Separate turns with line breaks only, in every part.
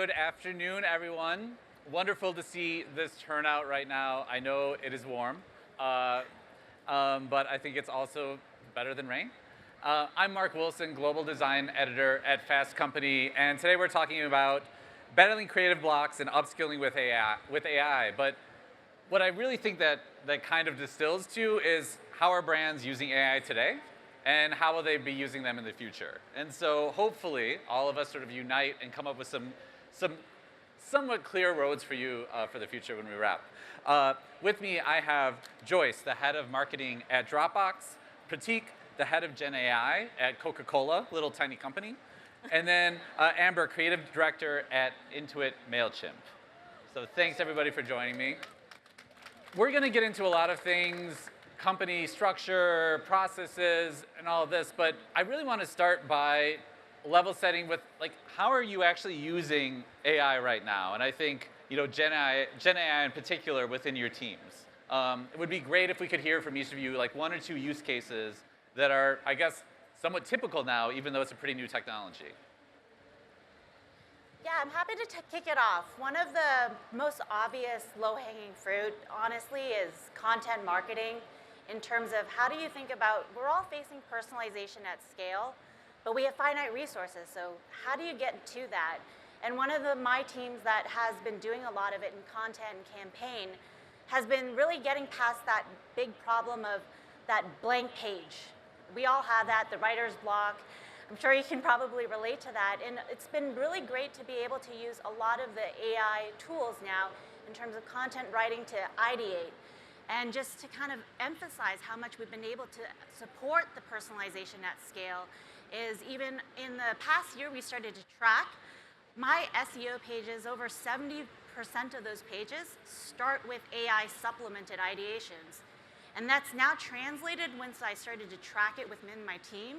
Good afternoon, everyone. Wonderful to see this turnout right now. I know it is warm, but I think it's also better than rain. I'm Mark Wilson, Global Design Editor at Fast Company, and today we're talking about battling creative blocks and upskilling with AI. But what I really think that kind of distills to is how are brands using AI today, and how will they be using them in the future? And so hopefully all of us sort of unite and come up with some somewhat clear roads for you for the future when we wrap. With me, I have Joyce, the head of marketing at Dropbox, Pratik, the head of Gen AI at Coca-Cola, little tiny company, and then Amber, creative director at Intuit MailChimp. So thanks everybody for joining me. We're going to get into a lot of things, company structure, processes, and all of this, but I really want to start by level setting with, like, how are you actually using AI right now? And I think, Gen AI in particular within your teams. It would be great if we could hear from each of you, like, one or two use cases that are, I guess, somewhat typical now, even though it's a pretty new technology.
Yeah, I'm happy to kick it off. One of the most obvious low-hanging fruit, honestly, is content marketing in terms of how do you think about, we're all facing personalization at scale, but we have finite resources, so how do you get to that? And one of my teams that has been doing a lot of it in content and campaign has been really getting past that big problem of that blank page. We all have that, the writer's block. I'm sure you can probably relate to that. And it's been really great to be able to use a lot of the AI tools now in terms of content writing to ideate. And just to kind of emphasize how much we've been able to support the personalization at scale is even in the past year, we started to track my SEO pages. Over 70% of those pages start with AI supplemented ideations. And that's now translated, once I started to track it within my team,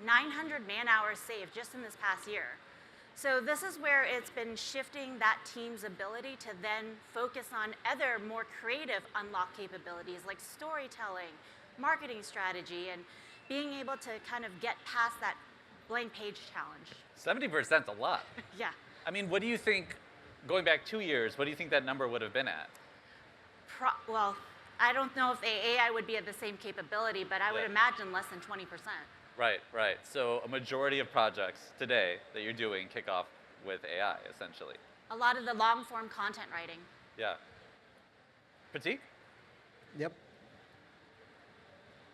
900 man hours saved just in this past year. So this is where it's been shifting that team's ability to then focus on other more creative unlock capabilities like storytelling, marketing strategy, and being able to kind of get past that blank page challenge.
70%'s a lot.
Yeah.
I mean, what do you think, going back 2 years, what do you think that number would have been at?
Well, I don't know if the AI would be at the same capability, but I would imagine less than 20%.
Right. So a majority of projects today that you're doing kick off with AI, essentially.
A lot of the long-form content writing.
Yeah. Pratik?
Yep.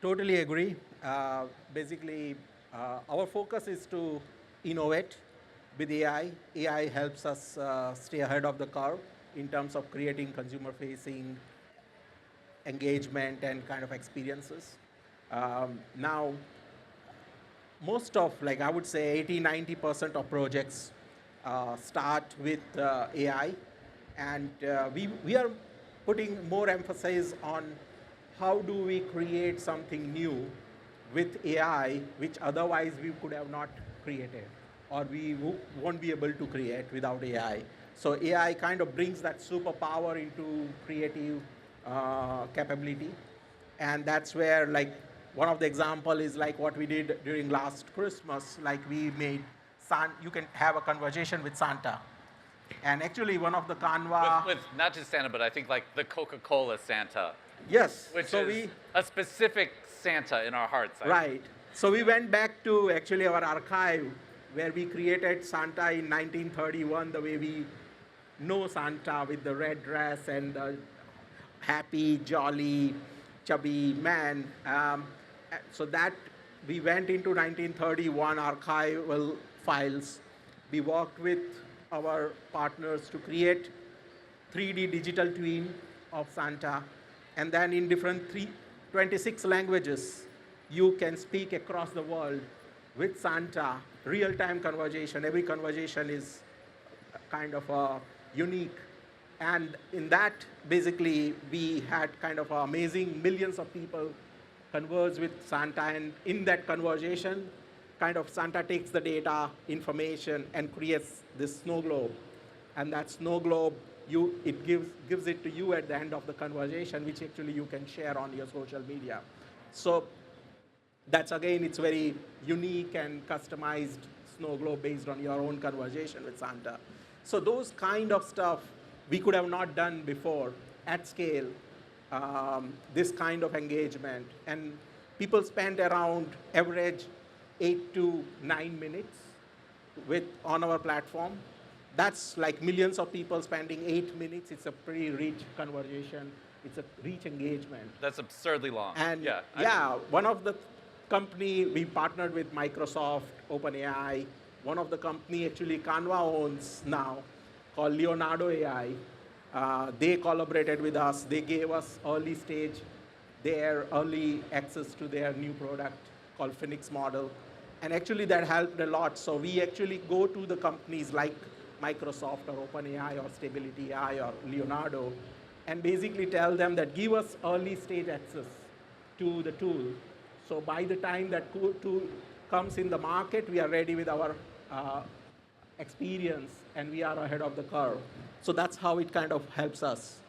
Totally agree. Basically, our focus is to innovate with AI. AI helps us stay ahead of the curve in terms of creating consumer-facing engagement and kind of experiences. Now, most of, I would say 80-90% of projects start with AI, and we are putting more emphasis on how do we create something new with AI, which otherwise we could have not created, or we won't be able to create without AI. So AI kind of brings that superpower into creative capability, and that's where, one of the example is like what we did during last Christmas. We made you can have a conversation with Santa, and actually one of the Canva
with not just Santa, but I think like the Coca-Cola Santa.
Yes.
Which is a specific Santa in our hearts.
Right. So we went back to actually our archive where we created Santa in 1931, the way we know Santa, with the red dress and the happy, jolly, chubby man. So that we went into 1931 archival files. We worked with our partners to create 3D digital twin of Santa. And then in different 26 languages, you can speak across the world with Santa, real-time conversation. Every conversation is kind of unique. And in that, basically, we had kind of amazing millions of people converse with Santa. And in that conversation, kind of Santa takes the data, information, and creates this snow globe. And that snow globe, it gives it to you at the end of the conversation, which actually you can share on your social media. So that's, again, it's very unique and customized snow globe based on your own conversation with Santa. So those kind of stuff we could have not done before at scale, this kind of engagement. And people spent around average 8 to 9 minutes on our platform. That's like millions of people spending 8 minutes. It's a pretty rich conversation. It's a rich engagement.
That's absurdly long.
And
yeah,
one of the company we partnered with Microsoft, OpenAI. One of the company actually Canva owns now, called Leonardo AI. They collaborated with us. They gave us early stage, their early access to their new product called Phoenix Model. And actually that helped a lot. So we actually go to the companies like Microsoft or OpenAI or Stability AI or Leonardo and basically tell them that give us early stage access to the tool. So by the time that tool comes in the market, we are ready with our experience and we are ahead of the curve. So that's how it kind of helps us.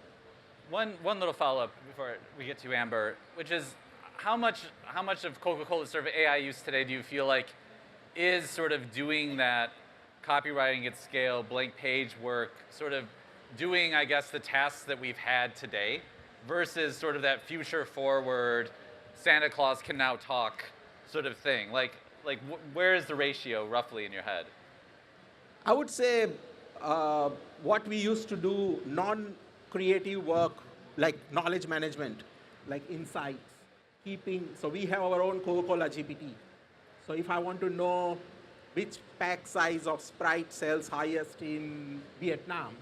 One little follow-up before we get to Amber, which is how much of Coca-Cola's sort of AI use today do you feel like is sort of doing that copywriting at scale, blank page work, sort of doing, I guess, the tasks that we've had today versus sort of that future forward, Santa Claus can now talk sort of thing? Where is the ratio roughly in your head?
I would say what we used to do, non-creative work, like knowledge management, like insights, so we have our own Coca-Cola GPT. So if I want to know which pack size of Sprite sells highest in Vietnam,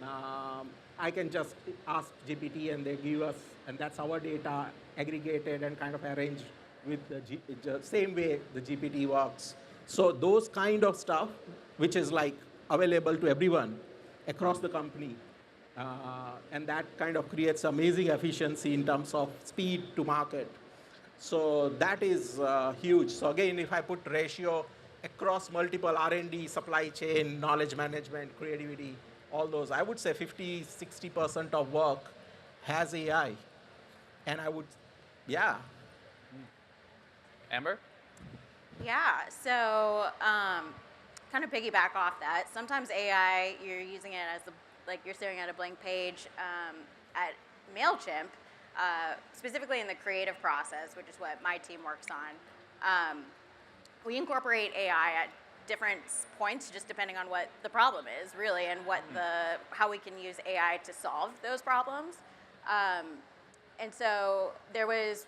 I can just ask GPT and they give us, and that's our data aggregated and kind of arranged with the same way the GPT works. So those kind of stuff, which is like available to everyone across the company, and that kind of creates amazing efficiency in terms of speed to market. So that is huge. So again, if I put ratio across multiple R&D, supply chain, knowledge management, creativity, all those, I would say 50, 60% of work has AI. And I would, yeah.
Amber?
Yeah, so kind of piggyback off that. Sometimes AI, you're using it as like you're staring at a blank page at MailChimp, specifically in the creative process, which is what my team works on. We incorporate AI at different points, just depending on what the problem is, really, and what how we can use AI to solve those problems. And so there was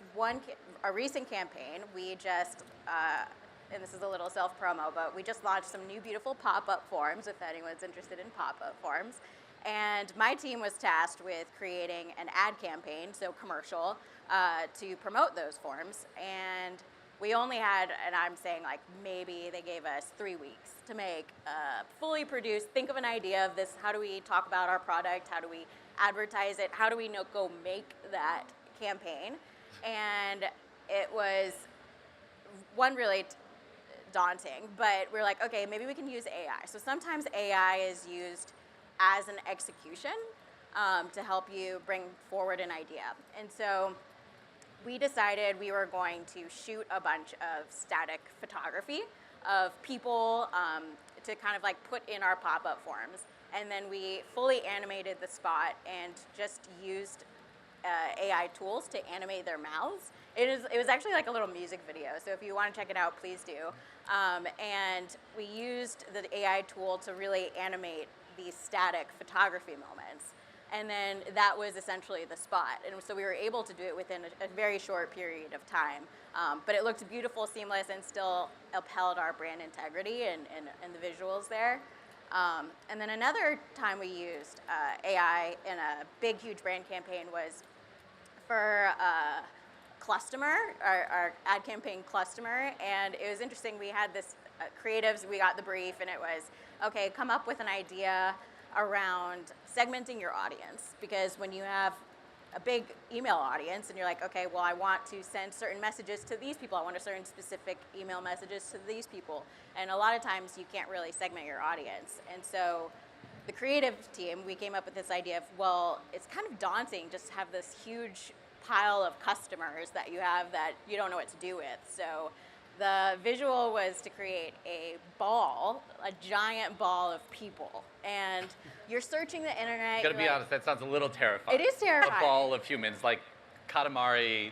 a recent campaign. We just, and this is a little self-promo, but we just launched some new beautiful pop-up forms, if anyone's interested in pop-up forms. And my team was tasked with creating an ad campaign, so commercial, to promote those forms. And we only had, and I'm saying like maybe they gave us 3 weeks to make fully produced, think of an idea of this, how do we talk about our product, how do we advertise it, how do we go make that campaign? And it was really daunting, but we're like, okay, maybe we can use AI. So sometimes AI is used as an execution to help you bring forward an idea. And so we decided we were going to shoot a bunch of static photography of people to kind of like put in our pop-up forms. And then we fully animated the spot and just used AI tools to animate their mouths. It was actually like a little music video, so if you want to check it out, please do. And we used the AI tool to really animate these static photography moments. And then that was essentially the spot. And so we were able to do it within a very short period of time. But it looked beautiful, seamless, and still upheld our brand integrity and the visuals there. And then another time we used AI in a big, huge brand campaign was for Clustomer, our ad campaign Clustomer. And it was interesting. We had this creatives, we got the brief, and it was, okay, come up with an idea around segmenting your audience. Because when you have a big email audience and you're like, okay, well, I want to send certain messages to these people. I want to send specific email messages to these people. And a lot of times you can't really segment your audience. And so the creative team, we came up with this idea of, well, it's kind of daunting just to have this huge pile of customers that you have that you don't know what to do with. So
The visual was to create a ball, a giant ball of people. And you're searching the internet.
Gotta
you're
be
like-
honest, that sounds a little terrifying.
It is terrifying.
A ball of humans, like Katamari,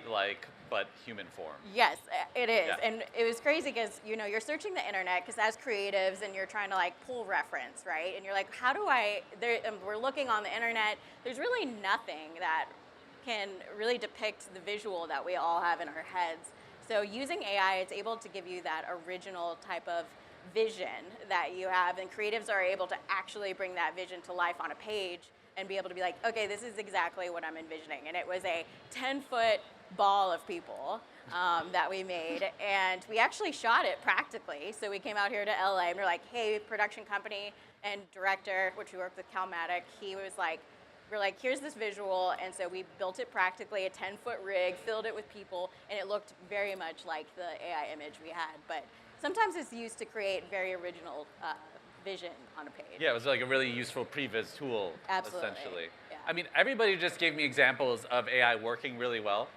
but human form.
Yes, it is.
Yeah.
And it was crazy because, you're searching the internet because as creatives and you're trying to like pull reference, right? And you're like, how do we're looking on the internet, there's really nothing that can really depict the visual that we all have in our heads. So using AI, it's able to give you that original type of vision that you have, and creatives are able to actually bring that vision to life on a page and be able to be like, okay, this is exactly what I'm envisioning. And it was a 10-foot ball of people that we made, and we actually shot it practically. So we came out here to LA and we're like, hey, production company and director, which we worked with Calmatic, he was like, we're like, here's this visual, and so we built it practically, a 10-foot rig, filled it with people, and it looked very much like the AI image we had. But sometimes it's used to create very original vision on a page.
Yeah, it was like a really useful previs tool,
Absolutely,
essentially.
yeah.
I mean, everybody just gave me examples of AI working really well.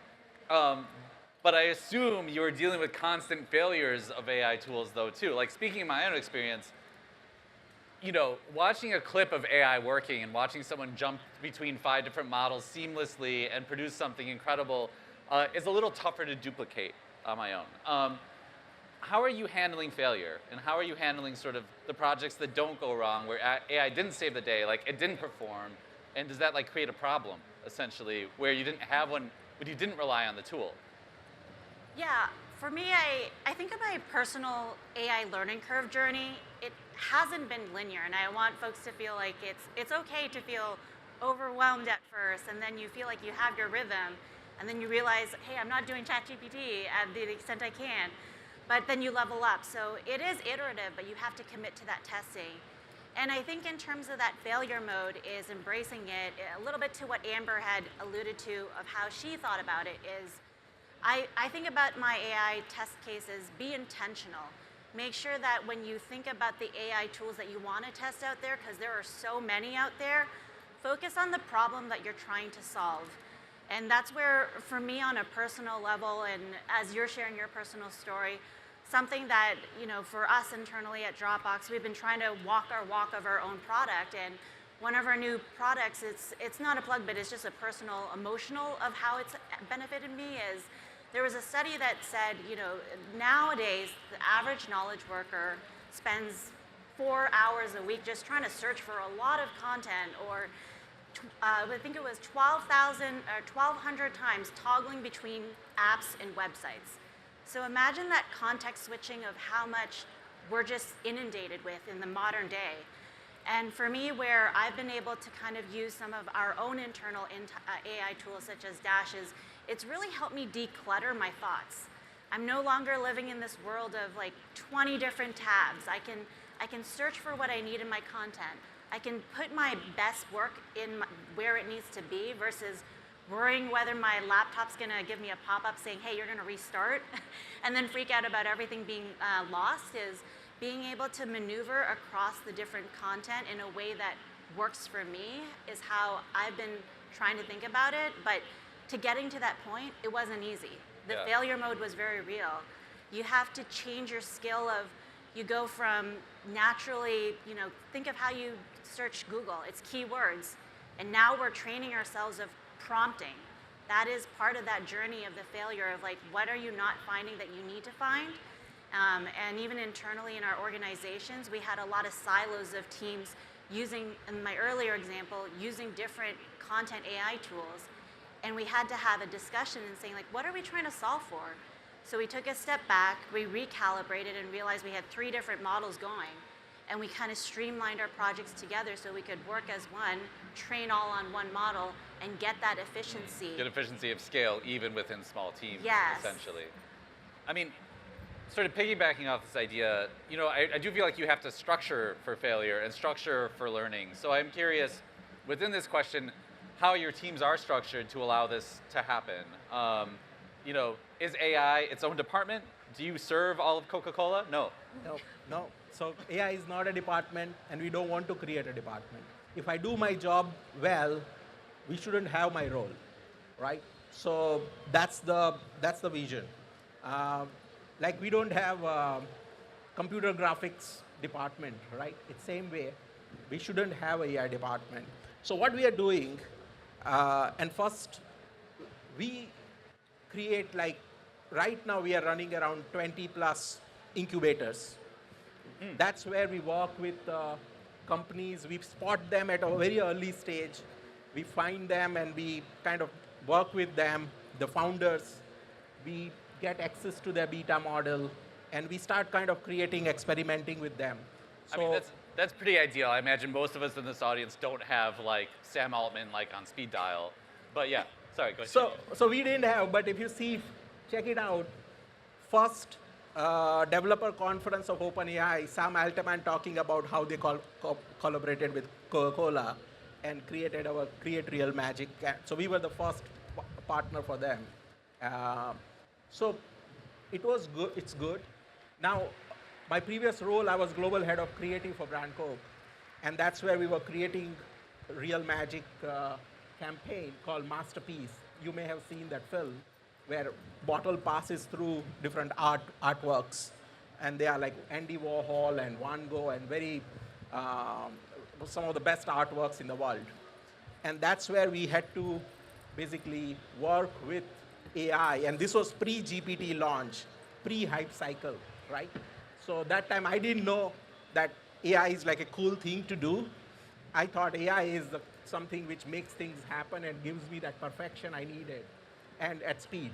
But I assume you were dealing with constant failures of AI tools, though, too. Like, speaking of my own experience, watching a clip of AI working and watching someone jump between 5 different models seamlessly and produce something incredible is a little tougher to duplicate on my own. How are you handling failure? And how are you handling sort of the projects that don't go wrong, where AI didn't save the day, like it didn't perform? And does that like create a problem, essentially, where you didn't have one, but you didn't rely on the tool?
Yeah, for me, I think of my personal AI learning curve journey. It hasn't been linear, and I want folks to feel like it's okay to feel overwhelmed at first, and then you feel like you have your rhythm, and then you realize, hey, I'm not doing ChatGPT at the extent I can, but then you level up. So it is iterative, but you have to commit to that testing. And I think in terms of that failure mode is embracing it, a little bit to what Amber had alluded to of how she thought about it is, I think about my AI test cases, be intentional. Make sure that when you think about the AI tools that you want to test out there, because there are so many out there, focus on the problem that you're trying to solve. And that's where, for me on a personal level, and as you're sharing your personal story, something that, for us internally at Dropbox, we've been trying to walk our walk of our own product. And one of our new products, it's not a plug, but it's just a personal, emotional of how it's benefited me is, there was a study that said, nowadays, the average knowledge worker spends 4 hours a week just trying to search for a lot of content, or I think it was 1,200 times toggling between apps and websites. So imagine that context switching of how much we're just inundated with in the modern day. And for me, where I've been able to kind of use some of our own internal AI tools, such as Dashes, it's really helped me declutter my thoughts. I'm no longer living in this world of like 20 different tabs. I can search for what I need in my content. I can put my best work in where it needs to be versus worrying whether my laptop's gonna give me a pop-up saying, hey, you're gonna restart, and then freak out about everything being lost. Is being able to maneuver across the different content in a way that works for me is how I've been trying to think about it. But to getting to that point, it wasn't easy. The failure mode was very real. You have to change your skill of, you go from naturally, think of how you search Google, it's keywords. And now we're training ourselves of prompting. That is part of that journey of the failure of like, what are you not finding that you need to find? And even internally in our organizations, we had a lot of silos of teams using, in my earlier example, using different content AI tools. And we had to have a discussion and saying like, what are we trying to solve for? So we took a step back, we recalibrated and realized we had 3 different models going. And we kind of streamlined our projects together so we could work as one, train all on one model, and get that efficiency.
Get efficiency of scale even within small teams,
Yes.
essentially. I mean, sort of piggybacking off this idea, I do feel like you have to structure for failure and structure for learning. So I'm curious, within this question, how your teams are structured to allow this to happen. Is AI its own department? Do you serve all of Coca-Cola? No.
No. So AI is not a department, and we don't want to create a department. If I do my job well, we shouldn't have my role, right? So that's the vision. Like we don't have a computer graphics department, right? It's same way. We shouldn't have a AI department. So what we are doing, and first, we create like, right now we are running around 20 plus incubators. That's where we work with companies. We spot them at a very early stage. We find them and we kind of work with them, the founders. We get access to their beta model, and we start kind of creating, experimenting with them.
I mean, that's pretty ideal. I imagine most of us in this audience don't have like Sam Altman like on speed dial. But yeah, sorry, go ahead.
So we didn't have, but if you see, check it out. First developer conference of OpenAI, Sam Altman talking about how they collaborated with Coca-Cola and created our Create Real Magic. So we were the first partner for them. So it was good. It's good. Now, my previous role, I was global head of creative for Brand Coke, and that's where we were creating Real Magic campaign called Masterpiece. You may have seen that film where bottle passes through different artworks, and they are like Andy Warhol and Van Gogh and very some of the best artworks in the world. And that's where we had to basically work with AI, and this was pre-GPT launch, pre-hype cycle, right? So that time I didn't know that AI is like a cool thing to do. I thought AI is something which makes things happen and gives me that perfection I needed, and at speed,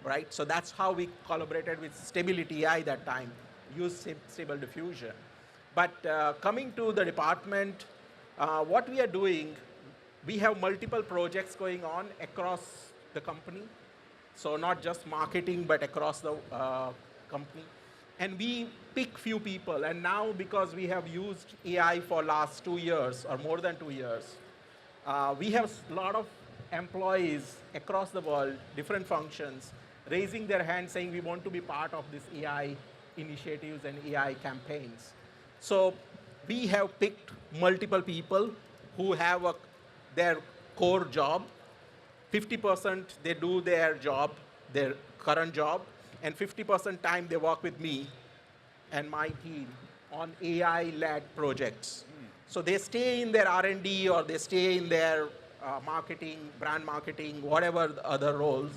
right? So that's how we collaborated with Stability AI that time, used Stable Diffusion. But coming to the department, what we are doing, we have multiple projects going on across the company. So not just marketing, but across the company. And we pick few people, and now because we have used AI for last 2 years, or more than 2 years, we have a lot of employees across the world, different functions, raising their hand saying we want to be part of this AI initiatives and AI campaigns. So we have picked multiple people who have their core job. 50% they do their job, their current job, and 50% time they work with me and my team on AI-led projects. So they stay in their R&D, or they stay in their marketing, brand marketing, whatever the other roles,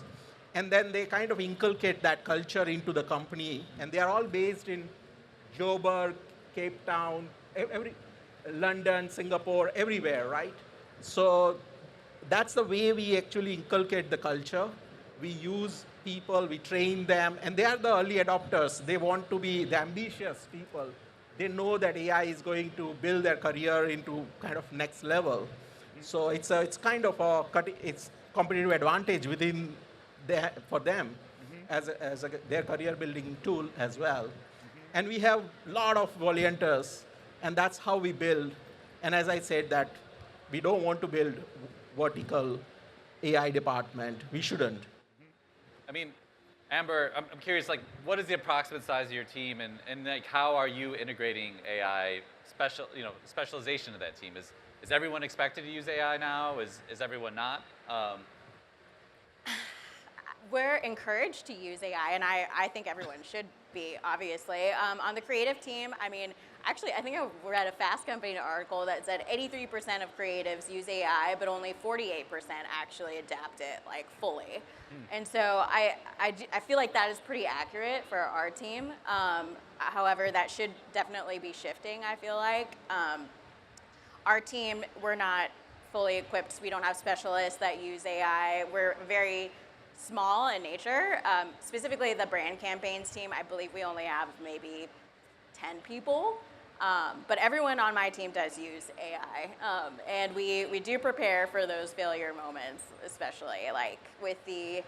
and then they kind of inculcate that culture into the company, and they are all based in Joburg, Cape Town, London, Singapore, everywhere, right? So that's the way we actually inculcate the culture. We use people, we train them, and they are the early adopters. They want to be the ambitious people. They know that AI is going to build their career into kind of next level. So it's kind of it's competitive advantage within for them as their career building tool as well. And we have a lot of volunteers, and that's how we build. And as I said, that we don't want to build vertical AI department. We shouldn't.
I mean, Amber, I'm curious, like, what is the approximate size of your team, and like, how are you integrating AI specialization to that team? Is everyone expected to use AI now? Is everyone not?
We're encouraged to use AI, and I think everyone should be, obviously. On the creative team, I mean, actually, I think I read a Fast Company article that said 83% of creatives use AI, but only 48% actually adapt it, like, fully. And so I feel like that is pretty accurate for our team. However, that should definitely be shifting, I feel like. Our team, we're not fully equipped. We don't have specialists that use AI. We're very small in nature. Specifically, the brand campaigns team, I believe we only have maybe 10 people. But everyone on my team does use AI. And we do prepare for those failure moments, especially like with the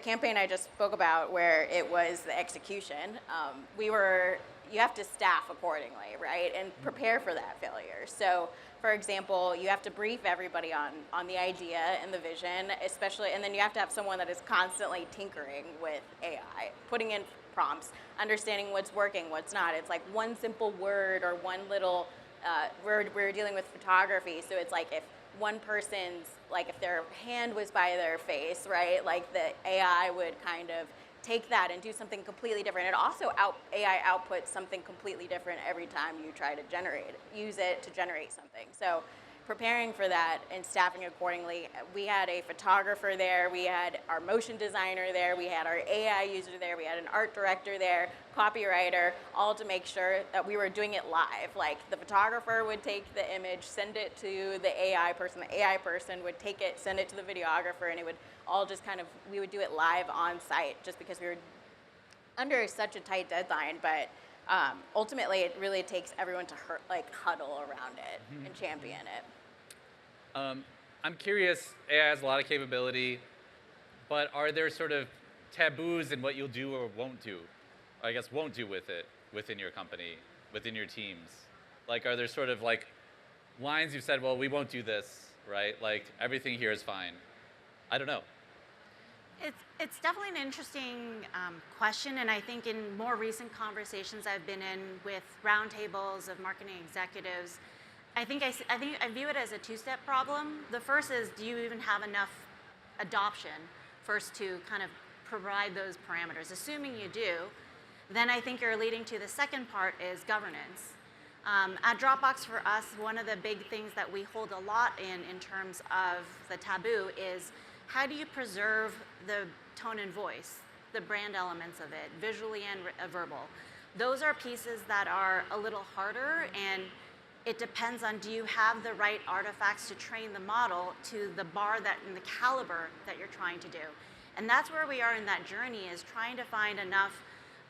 campaign I just spoke about, where it was the execution. You have to staff accordingly, right? And prepare for that failure. So, for example, you have to brief everybody on the idea and the vision, especially, and then you have to have someone that is constantly tinkering with AI, putting in prompts, understanding what's working, what's not. It's like one simple word or one little, we're dealing with photography, so it's like if one person's, like if their hand was by their face, right, like the AI would kind of take that and do something completely different. It also AI outputs something completely different every time you try to use it to generate something. So preparing for that and staffing accordingly. We had a photographer there, we had our motion designer there, we had our AI user there, we had an art director there, copywriter, all to make sure that we were doing it live. Like the photographer would take the image, send it to the AI person would take it, send it to the videographer, and it would all just kind of, we would do it live on site just because we were under such a tight deadline, but ultimately it really takes everyone to huddle around it and champion it.
I'm curious, AI has a lot of capability, but are there sort of taboos in what you'll do or won't do? I guess won't do with it within your company, within your teams? Like, are there sort of like lines you've said, well, we won't do this, right? Like, everything here is fine. I don't know.
It's definitely an interesting question, and I think in more recent conversations I've been in with roundtables of marketing executives, I think I view it as a two-step problem. The first is, do you even have enough adoption first to kind of provide those parameters? Assuming you do, then I think you're leading to the second part is governance. At Dropbox, for us, one of the big things that we hold a lot in terms of the taboo is how do you preserve the tone and voice, the brand elements of it, visually and verbal. Those are pieces that are a little harder, and it depends on, do you have the right artifacts to train the model to the bar and the caliber that you're trying to do. And that's where we are in that journey, is trying to find enough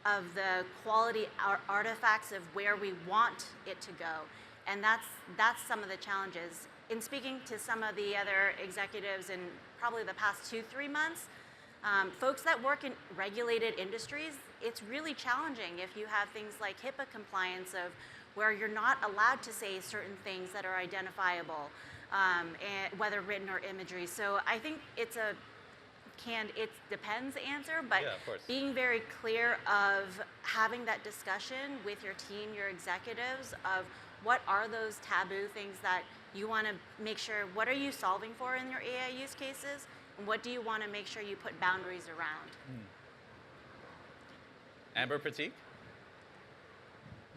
of the quality artifacts of where we want it to go. And that's some of the challenges. In speaking to some of the other executives in probably the past 2-3 months, folks that work in regulated industries, it's really challenging if you have things like HIPAA compliance of where you're not allowed to say certain things that are identifiable, and whether written or imagery. So I think it depends answer, but
Yeah, of course.
being very clear of having that discussion with your team, your executives, of what are those taboo things that you want to make sure, what are you solving for in your AI use cases, and what do you want to make sure you put boundaries around?
Amber, Pratik?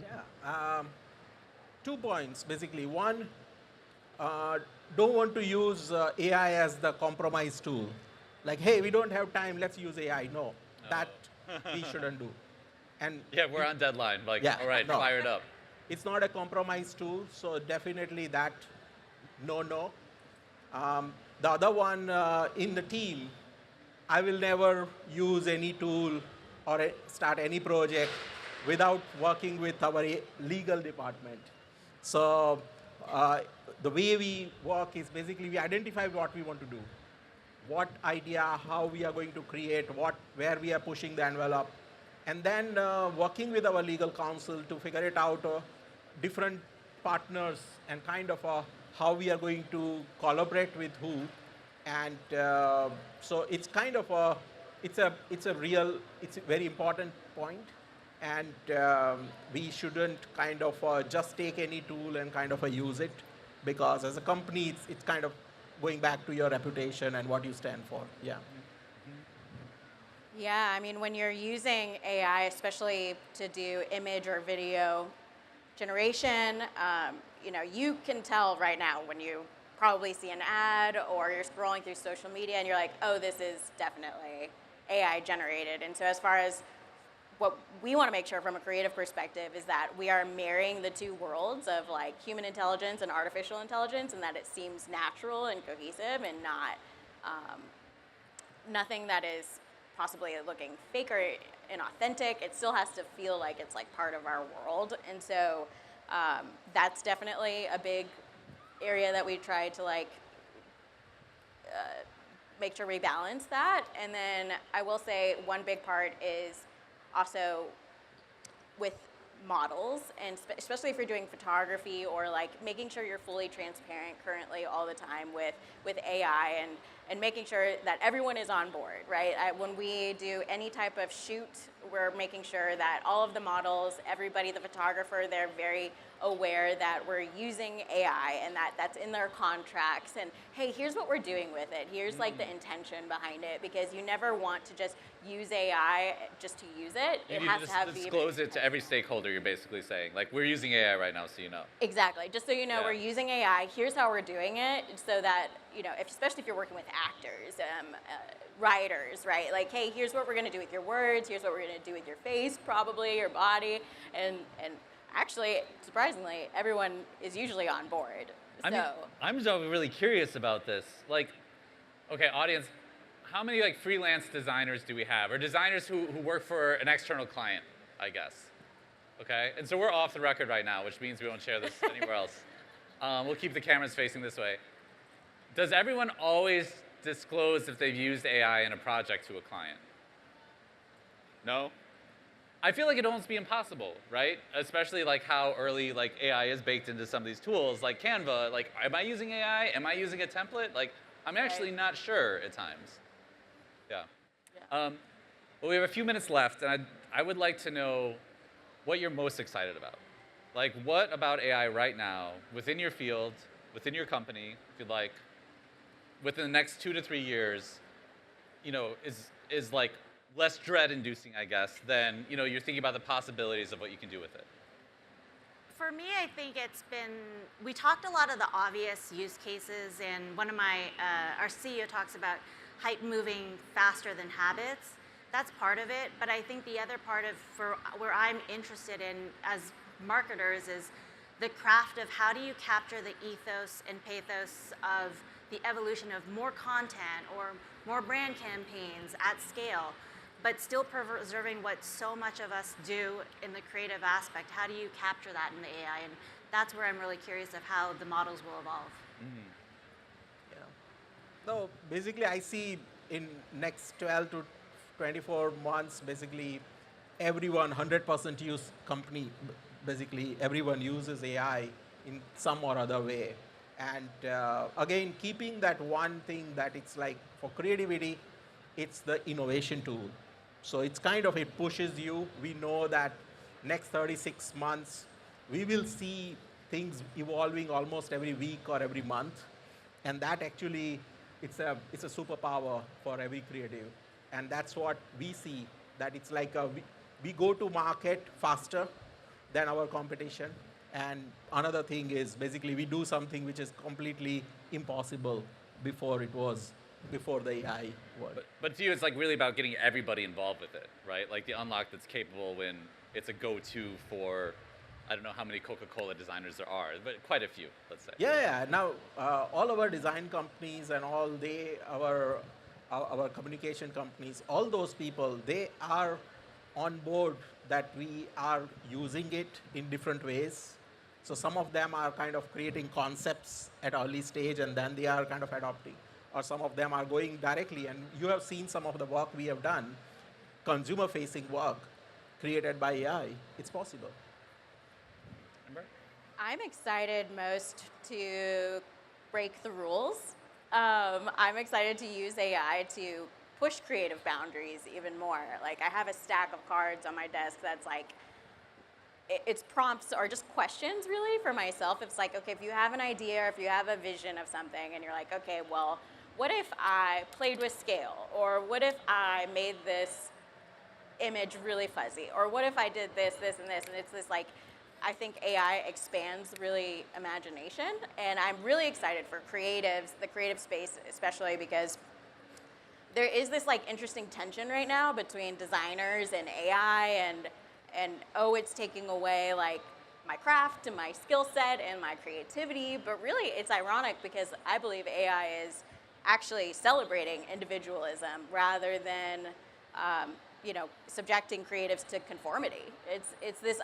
Yeah, 2 points basically. One, don't want to use AI as the compromise tool. Like, hey, we don't have time, let's use AI. No, that we shouldn't do. And
Yeah, we're on deadline. Like,
Yeah,
all right,
no.
fire it up.
it's not a compromise tool, so definitely that no. The other one, in the team, I will never use any tool or start any project without working with our legal department. So the way we work is basically we identify what we want to do, what idea, how we are going to create, where we are pushing the envelope, and then working with our legal counsel to figure it out, different partners and kind of how we are going to collaborate with who. And so it's kind of it's a very important point, and we shouldn't kind of just take any tool and kind of use it, because as a company, it's kind of going back to your reputation and what you stand for. Yeah.
Yeah, I mean, when you're using AI, especially to do image or video generation, you can tell right now when you probably see an ad or you're scrolling through social media and you're like, oh, this is definitely AI generated. And so as far as what we want to make sure from a creative perspective is that we are marrying the two worlds of like human intelligence and artificial intelligence, and that it seems natural and cohesive and not nothing that is possibly looking fake or inauthentic. It still has to feel like it's like part of our world. And so that's definitely a big area that we try to make sure we balance that. And then I will say one big part is also with models, and especially if you're doing photography or like making sure you're fully transparent currently all the time with AI, and making sure that everyone is on board, right? When we do any type of shoot, we're making sure that all of the models, everybody, the photographer, they're very aware that we're using AI and that that's in their contracts. And hey, here's what we're doing with it. Here's like the intention behind it, because you never want to just use AI just to use it.
You
It
need
has
to
to have
disclose it to every stakeholder, you're basically saying. Like, we're using AI right now, so you know.
Exactly. Just so you know,
Yeah.
we're using AI. Here's how we're doing it, so that especially if you're working with actors, writers, right? Like, hey, here's what we're going to do with your words. Here's what we're going to do with your face, probably your body, and actually, surprisingly, everyone is usually on board.
I mean, I'm so really curious about this. Like, okay, audience, how many like freelance designers do we have, or designers who work for an external client, I guess? Okay, and so we're off the record right now, which means we won't share this anywhere else. We'll keep the cameras facing this way. Does everyone always disclose if they've used AI in a project to a client? No? I feel like it'd almost be impossible, right? Especially like how early like AI is baked into some of these tools, like Canva. Like, am I using AI? Am I using a template? Like, I'm actually not sure at times. Yeah. Well, we have a few minutes left, and I would like to know what you're most excited about. Like, what about AI right now, within your field, within your company, if you'd like, within the next 2 to 3 years, is like less dread-inducing, I guess, than you're thinking about the possibilities of what you can do with it.
For me, I think we talked a lot of the obvious use cases, and one of our CEO talks about hype moving faster than habits. That's part of it, but I think the other part for where I'm interested in as marketers is the craft of how do you capture the ethos and pathos of the evolution of more content or more brand campaigns at scale, but still preserving what so much of us do in the creative aspect. How do you capture that in the AI? And that's where I'm really curious of how the models will evolve.
Yeah. No, basically I see in next 12 to 24 months, basically everyone, 100% use company, basically everyone uses AI in some or other way. And again, keeping that one thing that it's like for creativity, it's the innovation tool. So it's kind of, it pushes you. We know that next 36 months, we will see things evolving almost every week or every month. And that actually, it's a superpower for every creative. And that's what we see, that it's like we go to market faster than our competition. And another thing is basically we do something which is completely impossible before the AI world.
But to you, it's like really about getting everybody involved with it, right? Like the unlock that's capable when it's a go-to for, I don't know how many Coca-Cola designers there are, but quite a few, let's say.
Yeah. Now, all our design companies and all our communication companies, all those people, they are on board that we are using it in different ways. So some of them are kind of creating concepts at early stage, and then they are kind of adopting. Or some of them are going directly, and you have seen some of the work we have done, consumer-facing work created by AI. It's possible.
Amber?
I'm excited most to break the rules. I'm excited to use AI to push creative boundaries even more. Like, I have a stack of cards on my desk that's like, it's prompts or just questions really for myself. It's like, okay, if you have an idea, or if you have a vision of something and you're like, okay, well, what if I played with scale? Or what if I made this image really fuzzy? Or what if I did this, this, and this? And it's this like, I think AI expands really imagination. And I'm really excited for creatives, the creative space especially, because there is this like interesting tension right now between designers and AI, and oh, it's taking away like my craft and my skill set and my creativity. But really, it's ironic because I believe AI is actually celebrating individualism rather than subjecting creatives to conformity. It's this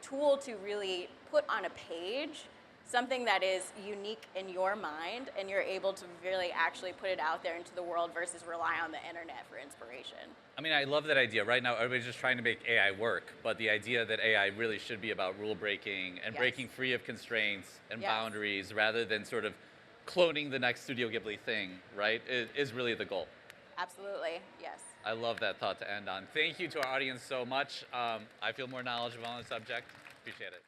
tool to really put on a page something that is unique in your mind, and you're able to really actually put it out there into the world versus rely on the internet for inspiration.
I mean, I love that idea. Right now, everybody's just trying to make AI work, but the idea that AI really should be about rule breaking and breaking free of constraints and boundaries rather than sort of cloning the next Studio Ghibli thing, right, is really the goal.
Absolutely, yes.
I love that thought to end on. Thank you to our audience so much. I feel more knowledgeable on the subject. Appreciate it.